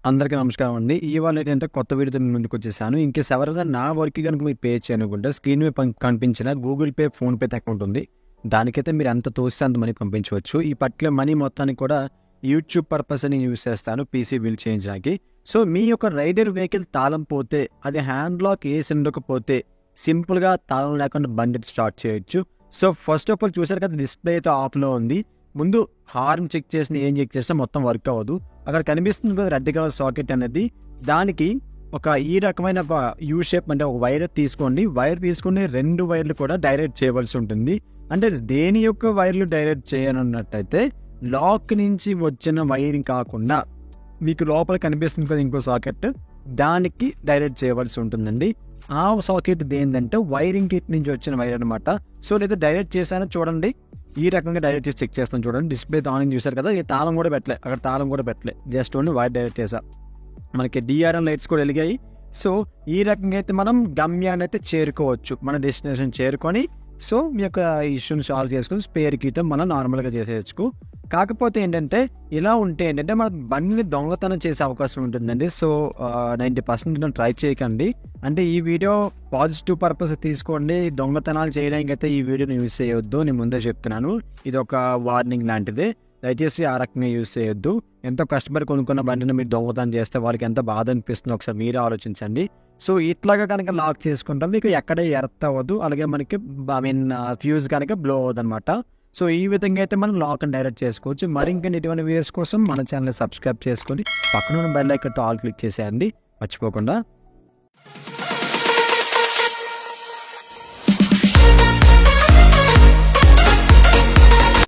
అందరికీ నమస్కారం అండి. ఇవాళ ఏంటంటే కొత్త వీడియోతో మీ ముందుకొచ్చేసాను. ఇన్‌కేస్ ఎవరైనా నా వర్క్‌కి గనుక మీరు పే చేయనుకుంటే స్క్రీన్ మీద కనిపించిన గూగుల్ పే, ఫోన్‌పే అకౌంట్ ఉంది. దానికైతే మీరు ఎంత తోస్తే అంత మనీ పంపించవచ్చు. ఈ పర్టిక్యులర్ మనీ మొత్తాన్ని కూడా యూట్యూబ్ పర్పస్ అని యూజ్ చేస్తాను పీసీ బిల్ చేయించడానికి. సో మీ యొక్క రైడర్ వెహికల్ తాళం పోతే, అది హ్యాండ్ లాక్ ఏసి ఉండకపోతే సింపుల్‌గా తాళం లేకుండా బండి స్టార్ట్ చేయొచ్చు. సో ఫస్ట్ ఆఫ్ ఆల్ చూసారు కదా, డిస్ప్లే అయితే ఆఫ్‌లో ఉంది. ముందు హార్న్ చెక్ చేసినా, ఏం చెక్ చేసినా మొత్తం వర్క్ అవ్వదు. అక్కడ కనిపిస్తుంది కదా రెడ్ కలర్ సాకెట్ అనేది, దానికి ఒక ఈ రకమైన ఒక యూ షేప్ అంటే ఒక వైర్ తీసుకోండి. వైర్ తీసుకుని 2 వైర్లు కూడా డైరెక్ట్ చేయవలసి ఉంటుంది. అంటే దేని యొక్క వైర్లు డైరెక్ట్ చేయనున్నట్టయితే లాక్ నుంచి వచ్చిన వైరింగ్ కాకుండా మీకు లోపల కనిపిస్తుంది కదా ఇంకో సాకెట్, దానికి డైరెక్ట్ చేయవలసి ఉంటుందండి. ఆ సాకెట్ దేందంటే వైరింగ్ కిట్ నుంచి వచ్చిన వైర్ అనమాట. సో లేదా డైరెక్ట్ చేశానో చూడండి, ఈ రకంగా డైరెక్ట్ చేసి చెక్ చేస్తాను చూడండి. డిస్ప్లే ఆన్ చూసారు కదా, ఈ తాళం కూడా పెట్టలే, అక్కడ తాళం కూడా పెట్టలే, జస్ట్ ఓన్లీ వైర్ డైరెక్ట్ చేసా. మనకి డిఆర్ఎం లైట్స్ కూడా వెలిగాయి. సో ఈ రకంగా అయితే మనం గమ్యాన్ని అయితే చేరుకోవచ్చు, మన డెస్టినేషన్ చేరుకొని. సో మీ యొక్క ఇష్యూని సాల్వ్ చేసుకుని స్పేర్ కీతో మనం నార్మల్గా చేసేయచ్చు. కాకపోతే ఏంటంటే ఇలా ఉంటే ఏంటంటే మన బండిని దొంగతనం చేసే అవకాశం ఉంటుందండి. సో 90% ట్రై చేయకండి. అంటే ఈ వీడియో పాజిటివ్ పర్పస్ తీసుకోండి, దొంగతనాలు చేయడానికి అయితే ఈ వీడియోని యూజ్ చేయొద్దు, నేను ముందే చెప్తున్నాను. ఇది ఒక వార్నింగ్ లాంటిది, దయచేసి ఆ రకంగా యూజ్ చేయొద్దు. ఎంతో కష్టపడి కొనుక్కున్న బండిని మీరు దొంగతనం చేస్తే వాళ్ళకి ఎంత బాధ అనిపిస్తుందో ఒకసారి మీరే ఆలోచించండి. సో ఇట్లాగా కనుక లాక్ చేసుకుంటాం మీకు ఎక్కడ ఎర్త్ అవ్వదు, అలాగే మనకి ఫ్యూజ్ కనుక బ్లో అవ్వదు అనమాట. సో ఈ విధంగా అయితే మనం లాక్ అండ్ డైరెక్ట్ చేసుకోవచ్చు. మరి ఇంకా ఇటువంటి వీడియోస్ కోసం మన ఛానల్ సబ్స్క్రైబ్ చేసుకొని పక్కన ఉన్న బెల్ ఐకాన్తో ఆల్ క్లిక్ చేసేయండి మర్చిపోకుండా.